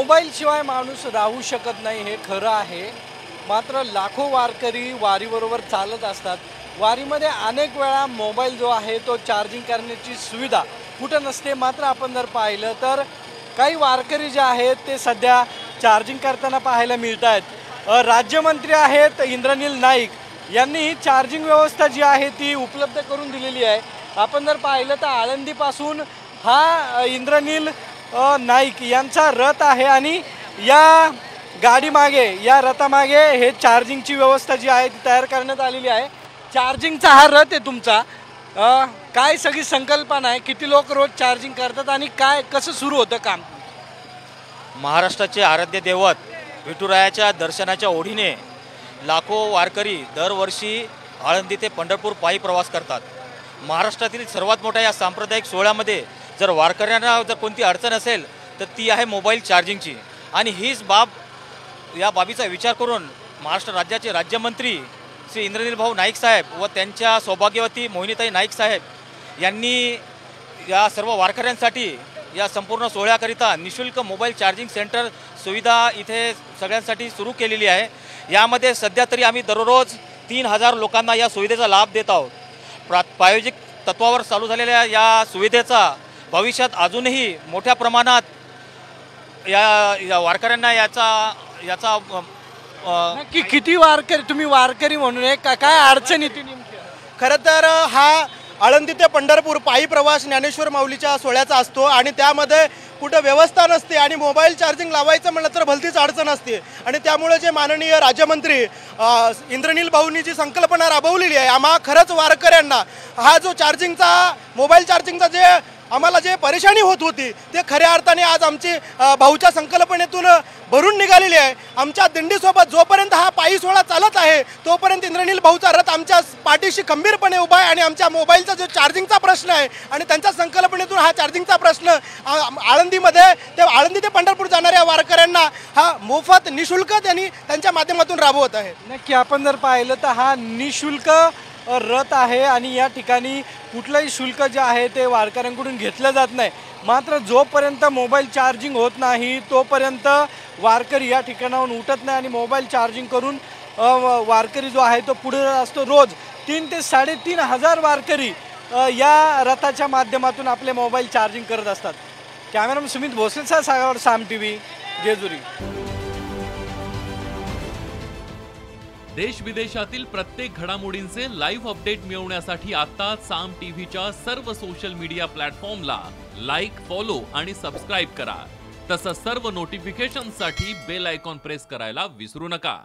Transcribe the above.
Mobile शिवाय माणूस राहू शकत नाही हे खरं आहे। मात्र लाखो वारकरी वारीबरोबर चालत असतात। वारीमध्ये अनेक वेळा मोबाईल जो आहे तो चार्जिंग करण्याची सुविधा कुठं नसते। मात्र आपण जर पाहिलं तर काही वारकरी जे आहेत ते सध्या चार्जिंग करताना पाहायला मिळत आहेत। राज्यमंत्री आहेत इंद्रनील नाईक यांनी ही चार्जिंग व्यवस्था जी आहे ती उपलब्ध करून दिलेली आहे। आपण जर पाहिलं तर आळंदीपासून हा इंद्रनील नाईक यांचा रथ आहे आणि या गाडीमागे या रथामागे हे चार्जिंगची व्यवस्था जी आहे ती तयार करण्यात आलेली आहे। चार्जिंगचा हा रथ आहे तुमचा, काय सगळी संकल्पना आहे, किती लोक रोज चार्जिंग करतात आणि काय कसं सुरू होतं काम? महाराष्ट्राचे आराध्य दैवत विठुरायाच्या दर्शनाच्या ओढीने लाखो वारकरी दरवर्षी आळंदी ते पंढरपूर पायी प्रवास करतात। महाराष्ट्रातील सर्वात मोठ्या या सांप्रदायिक सोहळ्यामध्ये जर वारकऱ्यांना जर कोणती अडचण असेल तर ती आहे मोबाईल चार्जिंगची। आणि हीच या बाबीचा विचार करून महाराष्ट्र राज्याचे राज्यमंत्री श्री इंद्रनील भाऊ नाईक साहेब व त्यांच्या सौभाग्यवती मोहिनीताई नाईक साहेब यांनी या सर्व वारकऱ्यांसाठी या संपूर्ण सोहळ्याकरिता निशुल्क मोबाईल चार्जिंग सेंटर सुविधा इथे सगळ्यांसाठी सुरू केलेली आहे। यामध्ये सध्या तरी आम्ही दररोज 3000 लोकांना या सुविधेचा लाभ देत आहोत। प्रायोगिक तत्वावर चालू झालेल्या या सुविधेचा भविष्यात अजूनही मोठ्या प्रमाणात या वारकऱ्यांना याचा नक्की किती वारकरी तुम्ही वारकरी म्हणून काय अडचणी ती नेमकी? खरं तर हा आळंदी ते पंढरपूर पायी प्रवास ज्ञानेश्वर माऊलीच्या सोहळ्याचा असतो आणि त्यामध्ये कुठं व्यवस्था नसते आणि मोबाईल चार्जिंग लावायचं म्हणलं तर भलतीच अडचण असते। आणि त्यामुळे जे माननीय राज्यमंत्री इंद्रनील भाऊंनी जी संकल्पना राबवलेली आहे, आम्हा खरंच वारकऱ्यांना हा जो मोबाईल चार्जिंगचा जे आम्हाला जे परेशानी होत होती ते खऱ्या अर्थाने आज आमची भाऊच्या संकल्पनेतून भरून निघालेली आहे। आमच्या दिंडीसोबत जोपर्यंत हा पायी सोहळा चालत आहे तोपर्यंत इंद्रनील भाऊचा रथ आमच्या पाठीशी खंबीरपणे उभा आहे आणि आमच्या मोबाईलचा जो चार्जिंगचा प्रश्न आहे आणि त्यांच्या संकल्पनेतून हा चार्जिंगचा प्रश्न आळंदी ते पंढरपूर जाणाऱ्या वारकऱ्यांना हा मोफत निशुल्क त्यांनी त्यांच्या माध्यमातून राबवत आहे। नक्की आपण जर पाहिलं तर हा निशुल्क रथ आहे आणि या ठिकाणी कुठलंही शुल्क जे आहे ते वारकऱ्यांकडून घेतलं जात नाही। मात्र जोपर्यंत मोबाईल चार्जिंग होत नाही तोपर्यंत वारकरी या ठिकाणाहून उठत नाही आणि मोबाईल चार्जिंग करून वारकरी जो आहे तो पुढे असतो। रोज 3 ते 3500 वारकरी या रथाच्या माध्यमातून आपले मोबाईल चार्जिंग करत असतात। कॅमेरामन सुमित भोसलेसह सागर, साम टीव्ही, जेजुरी। देश विदेशातील प्रत्येक घडामोडींचे लाईव्ह अपडेट मिळवण्यासाठी आता साम टीव्हीच्या सर्व सोशल मीडिया प्लॅटफॉर्मला लाईक, फॉलो आणि सबस्क्राईब करा। तसंच सर्व नोटिफिकेशनसाठी बेल आयकॉन प्रेस करायला विसरू नका।